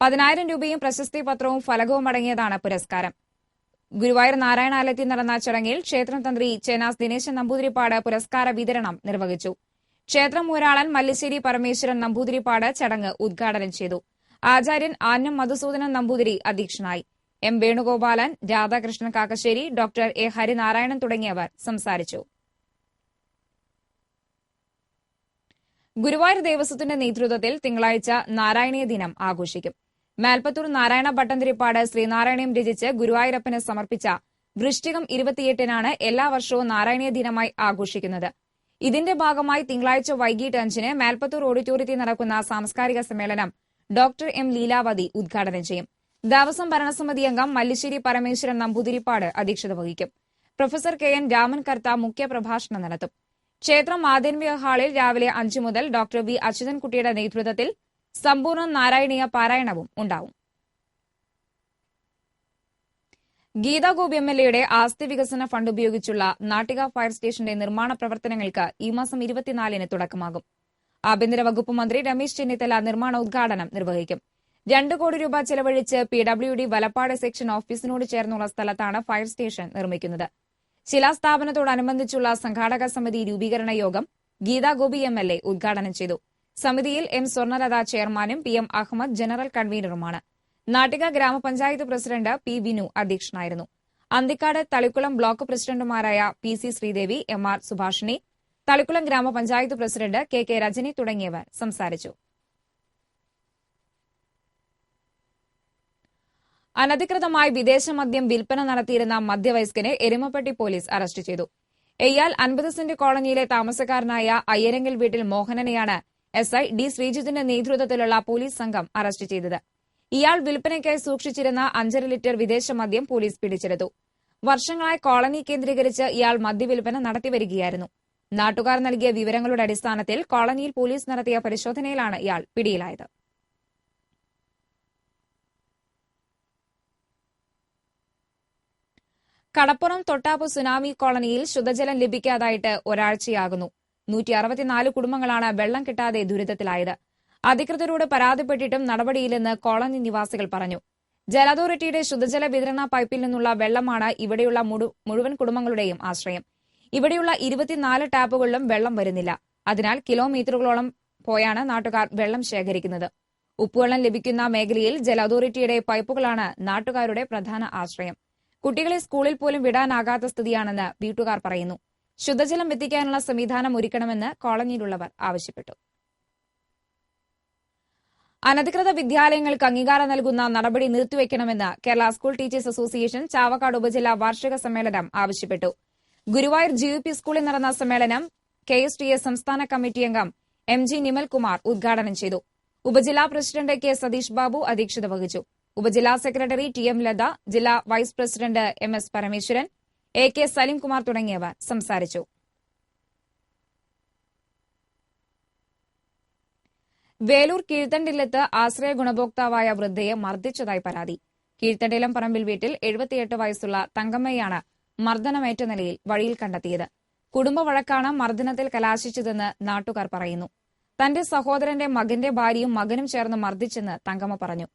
10,000 രൂപയും പ്രശസ്തി പത്രവും ഫലകവും അടങ്ങിയതാണ് പുരസ്കാരം. ഗുരുവായൂർ നാരായണാലയത്തിൽ നടന്ന ചടങ്ങിൽ ക്ഷേത്രം തന്ത്രി ചേനാസ് ദിനേശൻ നമ്പൂതിരിപ്പാട് പുരസ്കാര വിതരണം നിർവഹിച്ചു. ക്ഷേത്രം ഊരാളൻ മല്ലിശ്ശേരി പരമേശ്വരൻ നമ്പൂതിരിപ്പാട് ചടങ്ങ് ഉദ്ഘാടനം ചെയ്തു. ആചാര്യൻ ആന്നം മധുസൂദനൻ നമ്പൂതിരി അധ്യക്ഷനായി. M Venugopalan, Radhakrishnan Kakkassery, doctor A Harinarayanan തുടങ്ങിയവർ സംസാരിച്ചു. ഗുരുവായൂർ ദേവസ്വത്തിന്റെ നേതൃത്വത്തിൽ തിങ്കളാഴ്ച നാരായണീയ ദിനം ആഘോഷിക്കും. മേൽപ്പത്തൂർ നാരായണ ഭട്ടതിരിപ്പാട് ശ്രീനാരായണീയം രചിച്ച് ഗുരുവായൂരപ്പന് സമർപ്പിച്ച വൃശ്ചികം 28-നാണ് എല്ലാ വർഷവും നാരായണീയ ദിനമായി ആഘോഷിക്കുന്നത്. ഇതിന്റെ ഭാഗമായി തിങ്കളാഴ്ച വൈകിട്ട് 5-ന് മേൽപ്പത്തൂർ ഓഡിറ്റോറിയത്തിൽ നടക്കുന്ന സാംസ്കാരിക സമ്മേളനം ഡോക്ടർ M ലീലാവതി ഉദ്ഘാടനം ചെയ്യും. ദേവസ്വം ഭരണസമിതി അംഗം മല്ലിശ്ശേരി പരമേശ്വരൻ നമ്പൂതിരിപ്പാട് അധ്യക്ഷത വഹിക്കും. പ്രൊഫസർ KN രാമൻ കർത്ത മുഖ്യപ്രഭാഷണം നടത്തും. ക്ഷേത്രം മാതന്യ ഹാളിൽ രാവിലെ 5 മുതൽ ഡോക്ടർ V അച്യുതൻകുട്ടിയുടെ നേതൃത്വത്തിൽ സമ്പൂർണ്ണ നാരായണീയ പാരായണവും ഉണ്ടാവും. ഗീതാഗോപി MLAയുടെ ആസ്തി വികസന ഫണ്ട് ഉപയോഗിച്ചുള്ള നാട്ടിക ഫയർ സ്റ്റേഷന്റെ നിർമ്മാണ പ്രവർത്തനങ്ങൾക്ക് ഈ മാസം 24-ന് തുടക്കമാകും. ആഭ്യന്തര വകുപ്പ് മന്ത്രി രമേശ് ചെന്നിത്തല നിർമ്മാണ ഉദ്ഘാടനം നിർവഹിക്കും. 2 കോടി രൂപ ചെലവഴിച്ച് PWD വലപ്പാട് സെക്ഷൻ ഓഫീസിനോട് ചേർന്നുള്ള സ്ഥലത്താണ് ഫയർ സ്റ്റേഷൻ നിർമ്മിക്കുന്നത്. ശിലാസ്ഥാപനത്തോടനുബന്ധിച്ചുള്ള സംഘാടക സമിതി രൂപീകരണ യോഗം ഗീതാഗോപി MLA ഉദ്ഘാടനം ചെയ്തു. സമിതിയിൽ M സ്വർണലത ചെയർമാനും PM അഹമ്മദ് ജനറൽ കൺവീനറുമാണ്. നാട്ടിക ഗ്രാമപഞ്ചായത്ത് പ്രസിഡന്റ് P വിനു അധ്യക്ഷനായിരുന്നു. അന്തിക്കാട് തളിക്കുളം ബ്ലോക്ക് പ്രസിഡന്റുമാരായ PC ശ്രീദേവി, MR സുഭാഷിണി, തളിക്കുളം ഗ്രാമപഞ്ചായത്ത് പ്രസിഡന്റ് KK രജനി തുടങ്ങിയവർ സംസാരിച്ചു. അനധികൃതമായി വിദേശ മദ്യം വിൽപ്പന നടത്തിയിരുന്ന മധ്യവയസ്കനെ എരുമപ്പെട്ടി പോലീസ് അറസ്റ്റ് ചെയ്തു. എയ്യാൽ 50 സെന്റ് കോളനിയിലെ താമസക്കാരനായ അയ്യരങ്ങൽ വീട്ടിൽ മോഹനനെയാണ് SI D ശ്രീജിത്തിന്റെ നേതൃത്വത്തിലുള്ള പോലീസ് സംഘം അറസ്റ്റ് ചെയ്തത്. ഇയാൾ വിൽപ്പനയ്ക്കായി സൂക്ഷിച്ചിരുന്ന 5.5 ലിറ്റർ വിദേശ മദ്യം പോലീസ് പിടിച്ചെടുത്തു. വർഷങ്ങളായി കോളനി കേന്ദ്രീകരിച്ച് ഇയാൾ മദ്യവിൽപ്പന നടത്തിവരികയായിരുന്നു. നാട്ടുകാർ നൽകിയ വിവരങ്ങളുടെ അടിസ്ഥാനത്തിൽ കോളനിയിൽ പോലീസ് നടത്തിയ പരിശോധനയിലാണ് ഇയാൾ പിടിയിലായത്. കടപ്പുറം തൊട്ടാപ്പ് സുനാമി കോളനിയിൽ ശുദ്ധജലം ലഭിക്കാതായിട്ട് ഒരാഴ്ചയാകുന്നു. 164 കുടുംബങ്ങളാണ് വെള്ളം കിട്ടാതെ ദുരിതത്തിലായത്. അധികൃതരോട് പരാതിപ്പെട്ടിട്ടും നടപടിയില്ലെന്ന് കോളനി നിവാസികൾ പറഞ്ഞു. ജല അതോറിറ്റിയുടെ ശുദ്ധജല വിതരണ പൈപ്പിൽ നിന്നുള്ള വെള്ളമാണ് ഇവിടെയുള്ള മുഴുവൻ കുടുംബങ്ങളുടെയും ആശ്രയം. ഇവിടെയുള്ള 24 ടാപ്പുകളിലും വെള്ളം വരുന്നില്ല. അതിനാൽ കിലോമീറ്ററുകളോളം പോയാണ് നാട്ടുകാർ വെള്ളം ശേഖരിക്കുന്നത്. ഉപ്പുവെള്ളം ലഭിക്കുന്ന മേഖലയിൽ ജല അതോറിറ്റിയുടെ പൈപ്പുകളാണ് നാട്ടുകാരുടെ പ്രധാന ആശ്രയം. കുട്ടികളെ സ്കൂളിൽ പോലും വിടാനാകാത്ത സ്ഥിതിയാണെന്ന് വീട്ടുകാർ പറയുന്നു. ശുദ്ധജലം എത്തിക്കാനുള്ള സംവിധാനം ഒരുക്കണമെന്ന് കോളനിയിലുള്ളവർ ആവശ്യപ്പെട്ടു. അനധികൃത വിദ്യാലയങ്ങൾക്ക് അംഗീകാരം നൽകുന്ന നടപടി നിർത്തിവെക്കണമെന്ന് Kerala school teachers association Chavakkad ഉപജില്ലാ വാർഷിക സമ്മേളനം ആവശ്യപ്പെട്ടു. ഗുരുവായൂർ GUP സ്കൂളിൽ നടന്ന സമ്മേളനം KSTA സംസ്ഥാന കമ്മിറ്റി അംഗം MG നിമൽകുമാർ ഉദ്ഘാടനം ചെയ്തു. ഉപജില്ലാ പ്രസിഡന്റ് K സതീഷ് ബാബു അധ്യക്ഷത വഹിച്ചു. ഉപജില്ലാ സെക്രട്ടറി TM ലത, ജില്ലാ vice president MS Parameswaran, AK Salimkumar തുടങ്ങിയവർ സംസാരിച്ചു. വേലൂർ കീഴ്ത്തണ്ടില്ലത്ത് ആശ്രയ ഗുണഭോക്താവായ വൃദ്ധയെ മർദ്ദിച്ചതായി പരാതി. കീഴ്ത്തണ്ടിലം പറമ്പിൽ വീട്ടിൽ 78 വയസ്സുള്ള തങ്കമ്മയാണ് മർദ്ദനമേറ്റ നിലയിൽ വഴിയിൽ കണ്ടെത്തിയത്. കുടുംബ വഴക്കാണ് മർദ്ദനത്തിൽ കലാശിച്ചതെന്ന് നാട്ടുകാർ പറയുന്നു. തന്റെ സഹോദരന്റെ മകന്റെ ഭാര്യയും മകനും ചേർന്ന് മർദ്ദിച്ചെന്ന് തങ്കമ്മ പറഞ്ഞു.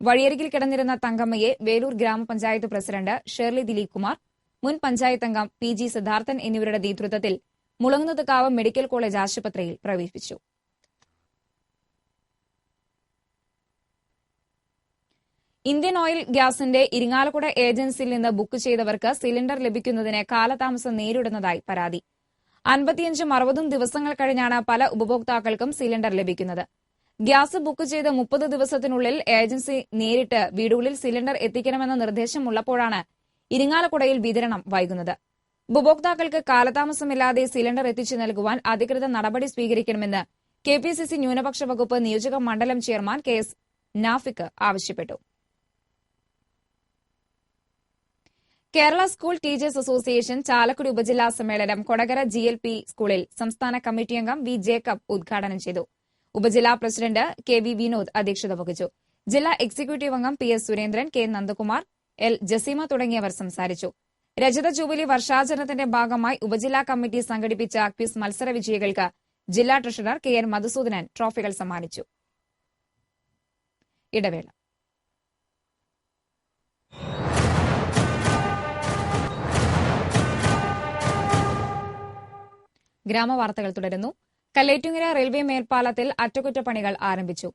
വഴിയരികിൽ കിടന്നിരുന്ന തങ്കമ്മയെ വേലൂർ ഗ്രാമപഞ്ചായത്ത് പ്രസിഡന്റ് ഷേർലി ദിലീപ് കുമാർ, മുൻ പഞ്ചായത്ത് അംഗം PG സിദ്ധാർത്ഥൻ എന്നിവരുടെ നേതൃത്വത്തിൽ മുളങ്ങുന്നത്കാവ് മെഡിക്കൽ കോളേജ് ആശുപത്രിയിൽ പ്രവേശിപ്പിച്ചു. ഇന്ത്യൻ ഓയിൽ ഗ്യാസിന്റെ ഇരിങ്ങാലക്കുട ഏജൻസിയിൽ നിന്ന് ബുക്ക് ചെയ്തവർക്ക് സിലിണ്ടർ ലഭിക്കുന്നതിന് കാലതാമസം നേരിടുന്നതായി പരാതി. 55-60 ദിവസങ്ങൾ കഴിഞ്ഞാണ് പല ഉപഭോക്താക്കൾക്കും സിലിണ്ടർ ലഭിക്കുന്നത്. ഗ്യാസ് ബുക്ക് ചെയ്ത് 30 ദിവസത്തിനുള്ളിൽ ഏജൻസി നേരിട്ട് വീടുകളിൽ സിലിണ്ടർ എത്തിക്കണമെന്ന നിർദ്ദേശമുള്ളപ്പോഴാണ് ഇരിങ്ങാലക്കുടയിൽ വിതരണം വൈകുന്നത്. ഉപഭോക്താക്കൾക്ക് കാലതാമസമില്ലാതെ സിലിണ്ടർ എത്തിച്ചു നൽകുവാൻ അധികൃതർ നടപടി സ്വീകരിക്കണമെന്ന് KPCC ന്യൂനപക്ഷ വകുപ്പ് നിയോജക മണ്ഡലം ചെയർമാൻ KS നാഫിക്ക് ആവശ്യപ്പെട്ടു. Kerala school teachers association Chalakudy ഉപജില്ലാ സമ്മേളനം കൊടകര GLP സ്കൂളിൽ സംസ്ഥാന കമ്മിറ്റി അംഗം V ജേക്കബ് ഉദ്ഘാടനം ചെയ്തു. ഉപജില്ലാ പ്രസിഡന്റ് KV വിനോദ് അധ്യക്ഷത വഹിച്ചു. ജില്ലാ എക്സിക്യൂട്ടീവ് അംഗം PS Surendran, K Nandakumar, L Jaseema തുടങ്ങിയവർ സംസാരിച്ചു. രജത ജൂബിലി വർഷാചരണത്തിന്റെ ഭാഗമായി ഉപജില്ലാ കമ്മിറ്റി സംഘടിപ്പിച്ച ക്വിസ് മത്സര വിജയികൾക്ക് ജില്ലാ ട്രഷറർ KN മധുസൂദനൻ ട്രോഫികൾ സമ്മാനിച്ചു. ഇടവേള. ഗ്രാമവാർത്തകൾ തുടരുന്നു. കല്ലേറ്റുങ്ങര റെയിൽവേ മേൽപ്പാലത്തിൽ അറ്റകുറ്റപ്പണികൾ ആരംഭിച്ചു.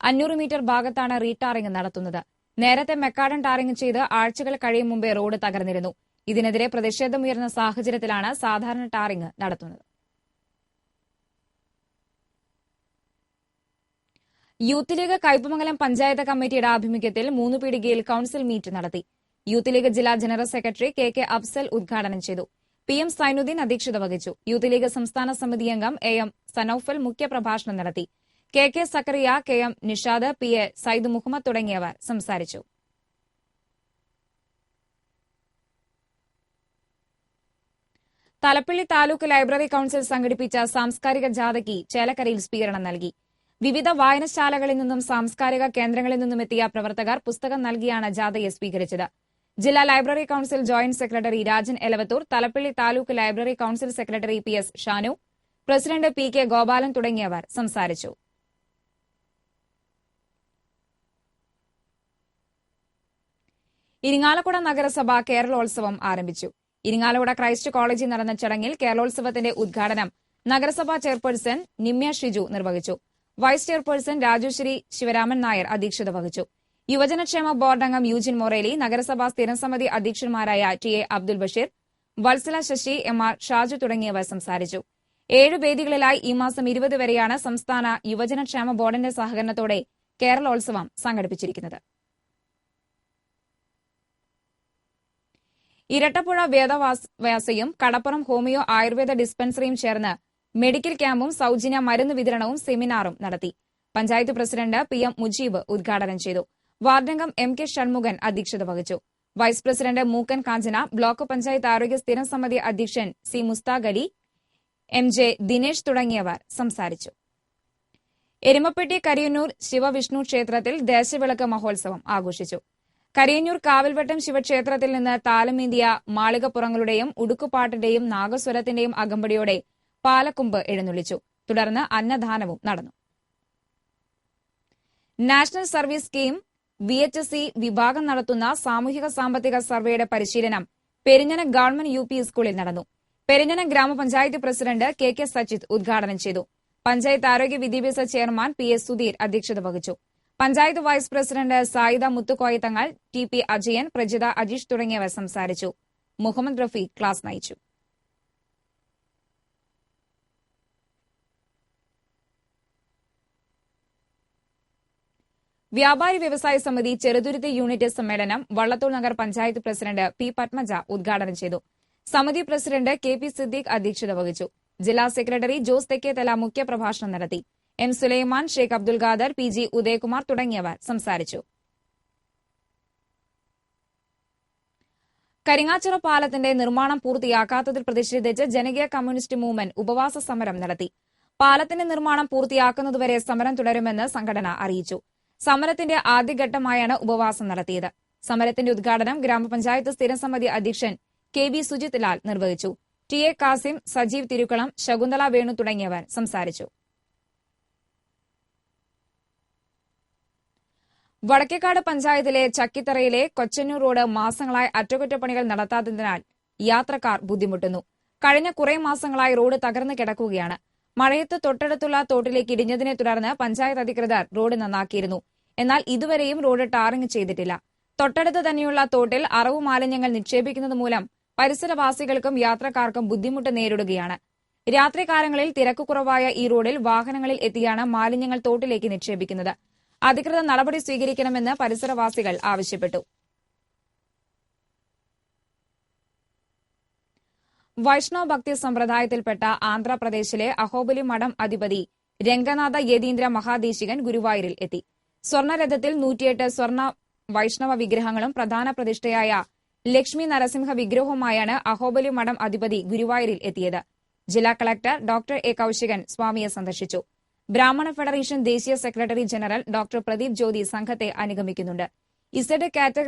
500 മീറ്റർ ഭാഗത്താണ് റീടാറിംഗ് നടത്തുന്നത്. നേരത്തെ മെക്കാഡൻ ടാറിംഗ് ചെയ്ത് ആഴ്ചകൾ കഴിയും മുമ്പേ റോഡ് തകർന്നിരുന്നു. ഇതിനെതിരെ പ്രതിഷേധമുയർന്ന സാഹചര്യത്തിലാണ് സാധാരണ ടാറിംഗ് നടത്തുന്നത്. യൂത്ത് ലീഗ് കയ്പമംഗലം പഞ്ചായത്ത് കമ്മിറ്റിയുടെ ആഭിമുഖ്യത്തിൽ 3 പീടികയിൽ കൌൺസിൽ മീറ്റ് നടത്തി. യൂത്ത് ലീഗ് ജില്ലാ ജനറൽ സെക്രട്ടറി KK അഫ്സൽ ഉദ്ഘാടനം ചെയ്തു. PM സൈനുദ്ദീൻ അധ്യക്ഷത വഹിച്ചു. യൂത്ത് ലീഗ് സംസ്ഥാന സമിതി അംഗം AM സനൌഫൽ മുഖ്യപ്രഭാഷണം നടത്തി. KK Zacharia, KM Nishad, PA Sayyid Muhammad തുടങ്ങിയവർ സംസാരിച്ചു. തലപ്പള്ളി താലൂക്ക് ലൈബ്രറി കൌൺസിൽ സംഘടിപ്പിച്ച സാംസ്കാരിക ജാഥയ്ക്ക് ചേലക്കരയിൽ സ്വീകരണം നൽകി. വിവിധ വായനശാലകളിൽ നിന്നും സാംസ്കാരിക കേന്ദ്രങ്ങളിൽ നിന്നും എത്തിയ പ്രവർത്തകർ പുസ്തകം നൽകിയാണ് ജാഥയെ സ്വീകരിച്ചത്. ജില്ലാ library council joint secretary Rajan Elavathur, Thalappilly taluk library council secretary PS Shanu, president PK Gopalan തുടങ്ങിയവർ സംസാരിച്ചു. ഇരിങ്ങാലക്കുട നഗരസഭ കേരളോത്സവം ആരംഭിച്ചു. ഇരിങ്ങാലക്കുട ക്രൈസ്റ്റ് കോളേജിൽ നടന്ന ചടങ്ങിൽ കേരളോത്സവത്തിന്റെ ഉദ്ഘാടനം നഗരസഭാ ചെയർപേഴ്സൺ നിമ്യ ഷിജു നിർവഹിച്ചു. വൈസ് ചെയർപേഴ്സൺ രാജശ്രീ ശിവരാമൻ നായർ അധ്യക്ഷത വഹിച്ചു. യുവജനക്ഷേമ ബോർഡ് അംഗം യൂജിൻ മൊറേലി, നഗരസഭാ സ്ഥിരം സമിതി അധ്യക്ഷന്മാരായ TA അബ്ദുൽ ബഷീർ, വത്സല ശശി, MR ഷാജു തുടങ്ങിയവർ സംസാരിച്ചു. 7 വേദികളിലായി ഈ മാസം 20 വരെയാണ് സംസ്ഥാന യുവജനക്ഷേമ ബോർഡിന്റെ സഹകരണത്തോടെ കേരളോത്സവം സംഘടിപ്പിച്ചിരിക്കുന്നത്. ഇരട്ടപ്പുഴ വേദവ്യാസയും കടപ്പുറം ഹോമിയോ ആയുർവേദ ഡിസ്പെൻസറിയും ചേർന്ന് മെഡിക്കൽ ക്യാമ്പും സൌജന്യ മരുന്ന് വിതരണവും സെമിനാറും നടത്തി. പഞ്ചായത്ത് പ്രസിഡന്റ് PM മുജീബ് ഉദ്ഘാടനം ചെയ്തു. വാർഡംഗം MK ഷൺമുഖൻ അധ്യക്ഷത വഹിച്ചു. വൈസ് പ്രസിഡന്റ് മൂക്കൻ കാഞ്ചന, ബ്ലോക്ക് പഞ്ചായത്ത് ആരോഗ്യ സ്ഥിരം സമിതി അധ്യക്ഷൻ C മുസ്താഖ് അലി, MJ ദിനേശ് തുടങ്ങിയവർ സംസാരിച്ചു. എരുമപ്പെട്ടി കരിയന്നൂർ ശിവവിഷ്ണു ക്ഷേത്രത്തിൽ ദേശവിളക്ക് മഹോത്സവം ആഘോഷിച്ചു. കരിയന്നൂർ കാവൽവട്ടം ശിവക്ഷേത്രത്തിൽ നിന്ന് താലമേന്തിയ മാളികപ്പുറങ്ങളുടെയും ഉടുക്കുപാട്ടിന്റെയും നാഗസ്വരത്തിന്റെയും അകമ്പടിയോടെ പാലക്കുമ്പ് എഴുന്നള്ളിച്ചു. തുടർന്ന് അന്നദാനവും നടന്നു. നാഷണൽ സർവീസ് സ്കീം VHSC വിഭാഗം നടത്തുന്ന സാമൂഹിക സാമ്പത്തിക സർവേയുടെ പരിശീലനം പെരിഞ്ഞനം ഗവൺമെന്റ് UP സ്കൂളിൽ നടന്നു. പെരിഞ്ഞനം ഗ്രാമപഞ്ചായത്ത് പ്രസിഡന്റ് KK സജിത് ഉദ്ഘാടനം ചെയ്തു. പഞ്ചായത്ത് ആരോഗ്യ വിദ്യാഭ്യാസ ചെയർമാൻ PS സുധീർ അധ്യക്ഷത വഹിച്ചു. Panchayat vice president Sayida Muthukoya Thangal, TP Ajayan, Prajitha Ajeesh തുടങ്ങിയവർ സംസാരിച്ചു. മുഹമ്മദ് റഫീഖ് ക്ലാസ് നയിച്ചു. വ്യാപാരി വ്യവസായ സമിതി ചെറുതുരുത്തി യൂണിറ്റ് സമ്മേളനം വള്ളത്തോൾ നഗർ പഞ്ചായത്ത് പ്രസിഡന്റ് പി പത്മജ ഉദ്ഘാടനം ചെയ്തു. സമിതി പ്രസിഡന്റ് കെ പി സിദ്ദീഖ് അധ്യക്ഷത വഹിച്ചു. ജില്ലാ സെക്രട്ടറി ജോസ് തെക്കേത്തല മുഖ്യപ്രഭാഷണം നടത്തി. M Sulaiman, Sheikh Abdul Khader, P G Udayakumar തുടങ്ങിയവർ സംസാരിച്ചു. കരിങ്ങാച്ചിറ പാലത്തിന്റെ നിർമ്മാണം പൂർത്തിയാക്കാത്തതിൽ പ്രതിഷേധിച്ച് ജനകീയ കമ്മ്യൂണിസ്റ്റ് മൂവ്മെന്റ് ഉപവാസ സമരം നടത്തി. പാലത്തിന്റെ നിർമ്മാണം പൂർത്തിയാക്കുന്നതുവരെ സമരം തുടരുമെന്ന് സംഘടന അറിയിച്ചു. സമരത്തിന്റെ ആദ്യഘട്ടമായാണ് ഉപവാസം നടത്തിയത്. സമരത്തിന്റെ ഉദ്ഘാടനം ഗ്രാമപഞ്ചായത്ത് സ്ഥിരം സമിതി അധ്യക്ഷൻ കെ വി സുജിത് ലാൽ നിർവഹിച്ചു. ടി എ കാസിം, സജീവ് തിരുക്കുളം, ശകുന്തള വേണു തുടങ്ങിയവർ സംസാരിച്ചു. വടക്കേക്കാട് പഞ്ചായത്തിലെ ചക്കിത്തറയിലെ കൊച്ചന്നൂർ റോഡ് മാസങ്ങളായി അറ്റകുറ്റപ്പണികൾ നടത്താത്തതിനാൽ യാത്രക്കാർ ബുദ്ധിമുട്ടുന്നു. കഴിഞ്ഞ കുറെ മാസങ്ങളായി റോഡ് തകർന്നു കിടക്കുകയാണ്. മഴയത്ത് തൊട്ടടുത്തുള്ള തോട്ടിലേക്ക് ഇടിഞ്ഞതിനെ തുടർന്ന് പഞ്ചായത്ത് അധികൃതർ റോഡ് നന്നാക്കിയിരുന്നു. എന്നാൽ ഇതുവരെയും റോഡ് ടാറിംഗ് ചെയ്തിട്ടില്ല. തൊട്ടടുത്ത് തന്നെയുള്ള തോട്ടിൽ അറവു മാലിന്യങ്ങൾ നിക്ഷേപിക്കുന്നത് മൂലം പരിസരവാസികൾക്കും യാത്രക്കാർക്കും ബുദ്ധിമുട്ട് നേരിടുകയാണ്. രാത്രികാലങ്ങളിൽ തിരക്ക് കുറവായ ഈ റോഡിൽ വാഹനങ്ങളിൽ എത്തിയാണ് മാലിന്യങ്ങൾ തോട്ടിലേക്ക് നിക്ഷേപിക്കുന്നത്. അധികൃതർ നടപടി സ്വീകരിക്കണമെന്ന് പരിസരവാസികൾ ആവശ്യപ്പെട്ടു. വൈഷ്ണവ ഭക്തി സമ്പ്രദായത്തിൽപ്പെട്ട ആന്ധ്രാപ്രദേശിലെ അഹോബലി മഠം അധിപതി രംഗനാഥ യതീന്ദ്ര മഹാദേശികൻ ഗുരുവായൂരിൽ എത്തി. സ്വർണ്ണരഥത്തിൽ 108 സ്വർണ്ണ വൈഷ്ണവ വിഗ്രഹങ്ങളും പ്രധാന പ്രതിഷ്ഠയായ ലക്ഷ്മി നരസിംഹ വിഗ്രഹവുമായാണ് അഹോബലി മഠം അധിപതി ഗുരുവായൂരിൽ എത്തിയത്. ജില്ലാ കളക്ടർ ഡോക്ടർ എ കൌശികൻ സ്വാമിയെ സന്ദർശിച്ചു. ബ്രാഹ്മണ ഫെഡറേഷൻ ദേശീയ secretary general doctor Pradeep Jyothi സംഘത്തെ അനുഗമിക്കുന്നുണ്ട്. ഇസഡ്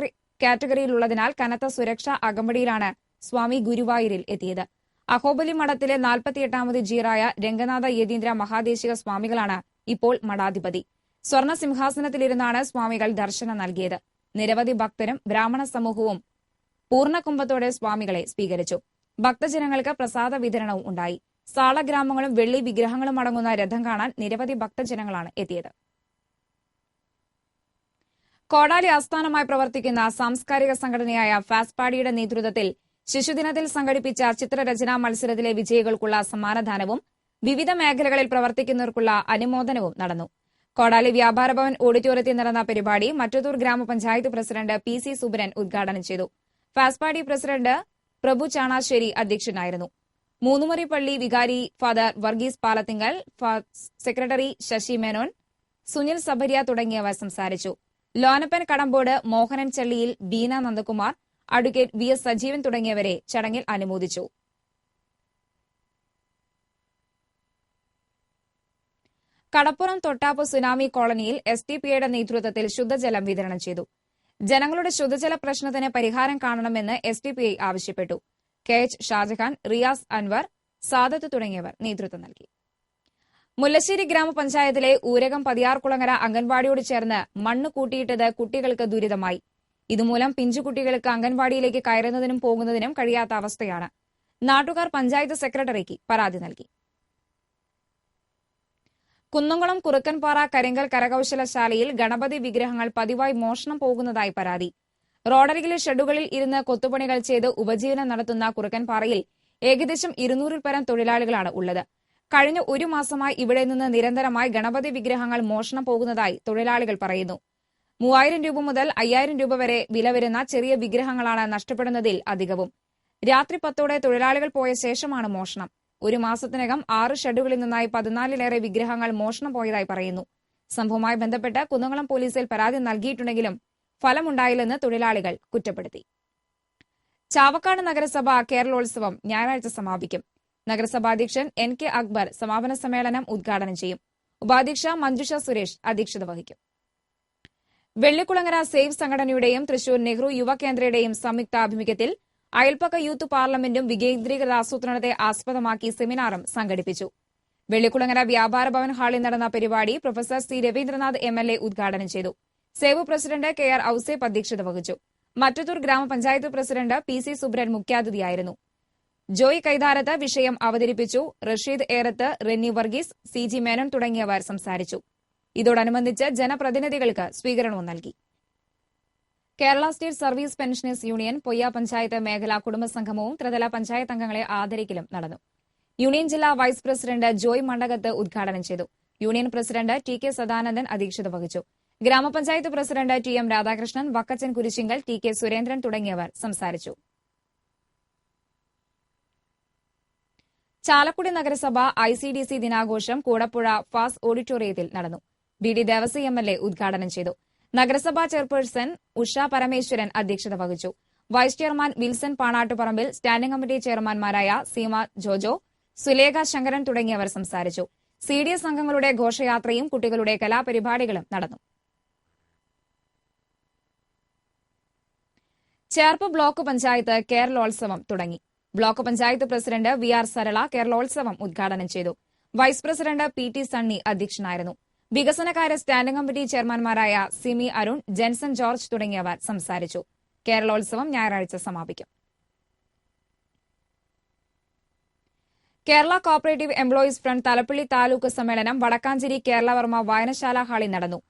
കാറ്റഗറിയിലുള്ളതിനാൽ കനത്ത സുരക്ഷാ അകമ്പടിയിലാണ് സ്വാമി ഗുരുവായൂരിൽ എത്തിയത്. അഹോബലി മഠത്തിലെ 48ാമത് ജീറായ രംഗനാഥ യതീന്ദ്ര മഹാദേശിക സ്വാമികളാണ് ഇപ്പോൾ മഠാധിപതി. സ്വർണ്ണ സിംഹാസനത്തിലിരുന്നാണ് സ്വാമികൾ ദർശനം നൽകിയത്. നിരവധി ഭക്തരും ബ്രാഹ്മണ സമൂഹവും പൂർണ്ണകുംഭത്തോടെ സ്വാമികളെ സ്വീകരിച്ചു. ഭക്തജനങ്ങൾക്ക് പ്രസാദ വിതരണവും ഉണ്ടായി. സാളഗ്രാമങ്ങളും വെള്ളി വിഗ്രഹങ്ങളും അടങ്ങുന്ന രഥം കാണാൻ നിരവധി ഭക്തജനങ്ങളാണ് എത്തിയത്. കോടാലി ആസ്ഥാനമായി പ്രവർത്തിക്കുന്ന സാംസ്കാരിക സംഘടനയായ ഫാസ്പാഡിയുടെ നേതൃത്വത്തിൽ ശിശുദിനത്തിൽ സംഘടിപ്പിച്ച ചിത്രരചനാ മത്സരത്തിലെ വിജയികൾക്കുള്ള സമ്മാനദാനവും വിവിധ മേഖലകളിൽ പ്രവർത്തിക്കുന്നവർക്കുള്ള അനുമോദനവും നടന്നു. കോടാലി വ്യാപാര ഭവൻ ഓഡിറ്റോറിയത്തിൽ നടന്ന പരിപാടി മറ്റത്തൂർ ഗ്രാമപഞ്ചായത്ത് പ്രസിഡന്റ് പി സി സുബരൻ ഉദ്ഘാടനം ചെയ്തു. ഫാസ്പാഡി പ്രസിഡന്റ് പ്രഭു ചാണാശ്ശേരി അധ്യക്ഷനായിരുന്നു. മൂന്നുമറി പള്ളി വികാരി ഫാദർ വർഗീസ് പാലത്തിങ്കൽ, സെക്രട്ടറി ശശി മേനോൻ, സുനിൽ സബരിയ തുടങ്ങിയവർ സംസാരിച്ചു. Lonappan Kadambode, Mohanan Challiyil, Beena Nandakumar, advocate V S Sajeevan തുടങ്ങിയവരെ ചടങ്ങിൽ അനുമോദിച്ചു. കടപ്പുറം തൊട്ടാപ്പ് സുനാമി കോളനിയിൽ SDPIയുടെ നേതൃത്വത്തിൽ ശുദ്ധജലം വിതരണം ചെയ്തു. ജനങ്ങളുടെ ശുദ്ധജല പ്രശ്നത്തിന് പരിഹാരം കാണണമെന്ന് SDPI ആവശ്യപ്പെട്ടു. KH ഷാജഹാൻ, റിയാസ് അൻവർ, സാദത്ത് തുടങ്ങിയവർ നേതൃത്വം നൽകി. മുല്ലശ്ശേരി ഗ്രാമപഞ്ചായത്തിലെ ഊരകം പതിയാർകുളങ്ങര അംഗൻവാടിയോട് ചേർന്ന് മണ്ണ് കൂട്ടിയിട്ടത് കുട്ടികൾക്ക് ദുരിതമായി. ഇതുമൂലം പിഞ്ചുകുട്ടികൾക്ക് അംഗൻവാടിയിലേക്ക് കയറുന്നതിനും പോകുന്നതിനും കഴിയാത്ത അവസ്ഥയാണ്. നാട്ടുകാർ പഞ്ചായത്ത് സെക്രട്ടറിക്ക് പരാതി നൽകി. കുന്നംകുളം കുറുക്കൻപാറ കരിങ്കൽ കരകൌശലശാലയിൽ ഗണപതി വിഗ്രഹങ്ങൾ പതിവായി മോഷണം പോകുന്നതായി പരാതി. റോഡരികിലെ ഷെഡുകളിൽ ഇരുന്ന് കൊത്തുപണികൾ ചെയ്ത് ഉപജീവനം നടത്തുന്ന കുറുക്കൻപാറയിൽ ഏകദേശം 200-ൽ പരം തൊഴിലാളികളാണ് ഉള്ളത്. കഴിഞ്ഞ ഒരു മാസമായി ഇവിടെ നിന്ന് നിരന്തരമായി ഗണപതി വിഗ്രഹങ്ങൾ മോഷണം പോകുന്നതായി തൊഴിലാളികൾ പറയുന്നു. 3000 രൂപ മുതൽ 5000 രൂപ വരെ വില വരുന്ന ചെറിയ വിഗ്രഹങ്ങളാണ് നഷ്ടപ്പെടുന്നതിൽ അധികവും. രാത്രി 10ഓടെ തൊഴിലാളികൾ പോയ ശേഷമാണ് മോഷണം. ഒരു മാസത്തിനകം 6 ഷെഡുകളിൽ നിന്നായി 14-ലേറെ വിഗ്രഹങ്ങൾ മോഷണം പോയതായി പറയുന്നു. സംഭവവുമായി ബന്ധപ്പെട്ട് കുന്നംകുളം പോലീസിൽ പരാതി നൽകിയിട്ടുണ്ടെങ്കിലും ഫലമുണ്ടായില്ലെന്ന് തൊഴിലാളികൾ കുറ്റപ്പെടുത്തി. ചാവക്കാട് നഗരസഭ കേരളോത്സവം ഞായറാഴ്ച സമാപിക്കും. നഗരസഭാ അധ്യക്ഷൻ NK അക്ബർ സമാപന സമ്മേളനം ഉദ്ഘാടനം ചെയ്യും. ഉപാധ്യക്ഷ മഞ്ജുഷ സുരേഷ് അധ്യക്ഷത വഹിക്കും. വെള്ളിക്കുളങ്ങര സേവ് സംഘടനയുടെയും തൃശൂർ നെഹ്റു യുവകേന്ദ്രയുടെയും സംയുക്താഭിമുഖ്യത്തിൽ അയൽപ്പക്ക യൂത്ത് പാർലമെന്റും വികേന്ദ്രീകൃത ആസൂത്രണത്തെ ആസ്പദമാക്കി സെമിനാറും സംഘടിപ്പിച്ചു. വെള്ളിക്കുളങ്ങര വ്യാപാര ഭവൻ ഹാളിൽ നടന്ന പരിപാടി പ്രൊഫസർ സി രവീന്ദ്രനാഥ് MLA ഉദ്ഘാടനം ചെയ്തു. സേവ് പ്രസിഡന്റ് KR ഔസേപ്പ് അധ്യക്ഷത വഹിച്ചു. മറ്റത്തൂർ ഗ്രാമപഞ്ചായത്ത് പ്രസിഡന്റ് PC സുബ്രൻ മുഖ്യാതിഥിയായിരുന്നു. ജോയ് കൈതാരത്ത് വിഷയം അവതരിപ്പിച്ചു. റഷീദ് ഏറത്ത്, റെന്നി വർഗീസ്, CG മേനോൻ തുടങ്ങിയവർ സംസാരിച്ചു. ഇതോടനുബന്ധിച്ച് ജനപ്രതിനിധികൾക്ക് സ്വീകരണവും നൽകി. Kerala state service pensioners union Poyya panchayat മേഖലാ കുടുംബസംഗമവും ത്രിതല പഞ്ചായത്ത് അംഗങ്ങളെ ആദരിക്കലും നടന്നു. യൂണിയൻ ജില്ലാ വൈസ് പ്രസിഡന്റ് ജോയ് മണ്ഡകത്ത് ഉദ്ഘാടനം ചെയ്തു. യൂണിയൻ പ്രസിഡന്റ് TK സദാനന്ദൻ അധ്യക്ഷത വഹിച്ചു. ഗ്രാമപഞ്ചായത്ത് president T M. Radhakrishnan, Vakkachan Kurishinkal, T K. Surendran തുടങ്ങിയവർ സംസാരിച്ചു. ചാലക്കുടി നഗരസഭ ICDC ദിനാഘോഷം കൂടപ്പുഴ ഫാസ് ഓഡിറ്റോറിയത്തിൽ നടന്നു. BD ദേവസി MLA ഉദ്ഘാടനം ചെയ്തു. നഗരസഭാ ചെയർപേഴ്സൺ ഉഷ പരമേശ്വരൻ അധ്യക്ഷത വഹിച്ചു. Vice chairman Wilson Panattuparambil, standing committee ചെയർമാൻമാരായ സീമ ജോജോ, സുലേഖ ശങ്കരൻ തുടങ്ങിയവർ സംസാരിച്ചു. CDS അംഗങ്ങളുടെ ഘോഷയാത്രയും കുട്ടികളുടെ കലാപരിപാടികളും നടന്നു. ചേർപ്പ് ബ്ലോക്ക് പഞ്ചായത്ത് കേരളോത്സവം തുടങ്ങി. Block panchayat president VR Sarala Keralolsavam ഉദ്ഘാടനം ചെയ്തു. വൈസ് പ്രസിഡന്റ് PT സണ്ണി അധ്യക്ഷനായിരുന്നു. വികസനകാര്യ സ്റ്റാൻഡിംഗ് കമ്മിറ്റി ചെയർമാൻമാരായ സിമി അരുൺ, ജെൻസൺ ജോർജ് തുടങ്ങിയവർ സംസാരിച്ചു. കേരളോത്സവം ഞായറാഴ്ച സമാപിക്കും. Kerala cooperative employees front Thalappilly taluk സമ്മേളനം വടക്കാഞ്ചേരി കേരളവർമ്മ വായനശാല ഹാളിൽ നടന്നു.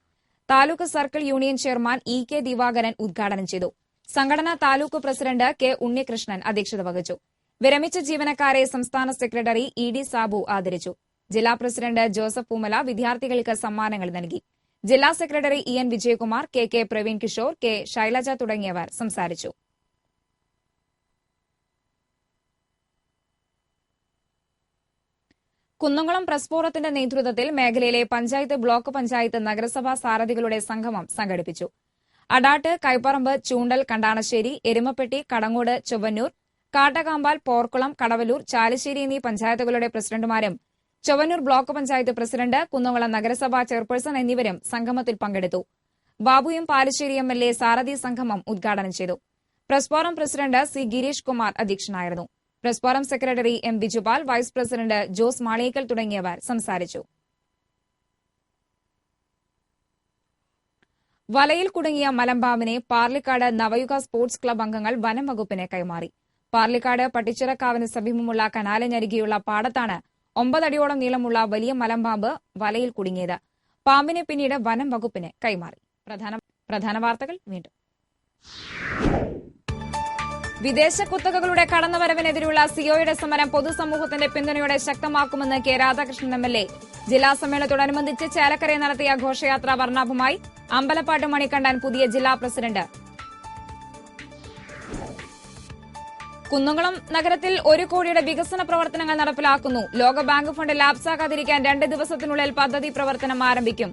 Taluk circle union chairman EK Divakaran ഉദ്ഘാടനം ചെയ്തു. സംഘടനാ താലൂക്ക് പ്രസിഡന്റ് K. ഉണ്ണികൃഷ്ണൻ അധ്യക്ഷത വഹിച്ചു. വിരമിച്ച ജീവനക്കാരെ സംസ്ഥാന സെക്രട്ടറി ED സാബു ആദരിച്ചു. ജില്ലാ പ്രസിഡന്റ് ജോസഫ് പൂമല വിദ്യാർത്ഥികൾക്ക് സമ്മാനങ്ങൾ നൽകി. ജില്ലാ secretary EN Vijayakumar, KK Praveen Kishore, K. Shailaja തുടങ്ങിയവർ സംസാരിച്ചു. കുന്നംകുളം പ്രസ് ഫോറത്തിന്റെ നേതൃത്വത്തിൽ മേഖലയിലെ പഞ്ചായത്ത്, ബ്ലോക്ക് പഞ്ചായത്ത്, നഗരസഭാ സാരഥികളുടെ സംഗമം സംഘടിപ്പിച്ചു. അടാട്ട്, കൈപ്പറമ്പ്, ചൂണ്ടൽ, കണ്ടാണശ്ശേരി, എരുമപ്പെട്ടി, കടങ്ങോട്, ചൊവ്വന്നൂർ, കാട്ടകാമ്പാൽ, പോർക്കുളം, കടവലൂർ, ചാലിശ്ശേരി എന്നീ പഞ്ചായത്തുകളുടെ പ്രസിഡന്റുമാരും ചൊവ്വന്നൂർ ബ്ലോക്ക് പഞ്ചായത്ത് പ്രസിഡന്റ്, കുന്നംകുളം നഗരസഭാ ചെയർപേഴ്സൺ എന്നിവരും സംഗമത്തിൽ പങ്കെടുത്തു. ബാബുയും പാലശ്ശേരി MLA സാരഥി സംഗമം ഉദ്ഘാടനം ചെയ്തു. Press forum president C. Girish Kumar അധ്യക്ഷനായിരുന്നു. Press forum secretary M. Bijupal, vice president Jose Maliyekkal തുടങ്ങിയവർ സംസാരിച്ചു. വലയിൽ കുടുങ്ങിയ മലമ്പാമ്പിനെ പാർലിക്കാട് നവയുഗ സ്പോർട്സ് ക്ലബ് അംഗങ്ങൾ വനം വകുപ്പിന് കൈമാറി. പാർലിക്കാട് പട്ടിച്ചിറക്കാവിന് സമീപമുള്ള കനാലിനരികെയുള്ള പാടത്താണ് 9 അടിയോളം നീളമുള്ള വലിയ മലമ്പാമ്പ് വലയിൽ കുടുങ്ങിയത്. പാമ്പിനെ പിന്നീട് വനം വകുപ്പിന് കൈമാറി. പ്രധാന വാർത്തകൾ വീണ്ടും. വിദേശ കുത്തകകളുടെ കടന്നുവരവിനെതിരെയുള്ള സിഒയുടെ സമരം പൊതുസമൂഹത്തിന്റെ പിന്തുണയോടെ ശക്തമാക്കുമെന്ന് K. രാധാകൃഷ്ണൻ MLA. ജില്ലാ സമ്മേളനത്തോടനുബന്ധിച്ച് ചേലക്കരയിൽ നടത്തിയ ഘോഷയാത്ര വർണ്ണാഭമായി. അമ്പലപ്പാട്ട് മണികണ്ഠൻ പുതിയ ജില്ലാ പ്രസിഡന്റ്. കുന്നംകുളം നഗരത്തിൽ 1 കോടിയുടെ വികസന പ്രവർത്തനങ്ങൾ നടപ്പിലാക്കുന്നു. ലോകബാങ്ക് ഫണ്ട് ലാപ്സാകാതിരിക്കാൻ 2 ദിവസത്തിനുള്ളിൽ പദ്ധതി പ്രവർത്തനം ആരംഭിക്കും.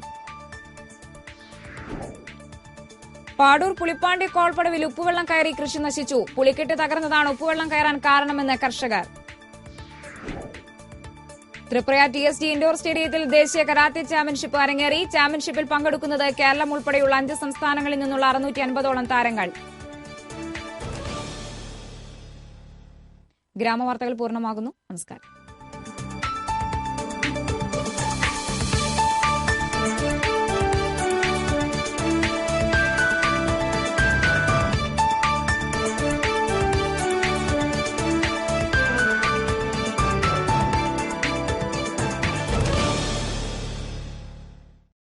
പാടൂർ പുളിപ്പാണ്ടി കോൾപ്പടവിൽ ഉപ്പുവെള്ളം കയറി കൃഷി നശിച്ചു. പുളിക്കെട്ട് തകർന്നതാണ് ഉപ്പുവെള്ളം കയറാൻ കാരണമെന്ന് കർഷകർ. ത്രിപുര TSD ഇൻഡോർ സ്റ്റേഡിയത്തിൽ ദേശീയ കരാത്തെ ചാമ്പ്യൻഷിപ്പ് അരങ്ങേറി. ചാമ്പ്യൻഷിപ്പിൽ പങ്കെടുക്കുന്നത് കേരളം ഉൾപ്പെടെയുള്ള 5 സംസ്ഥാനങ്ങളിൽ നിന്നുള്ള 650ഓളം താരങ്ങൾ. ഗ്രാമവാർത്തകൾ പൂർണ്ണമാകുന്നു. നമസ്കാരം.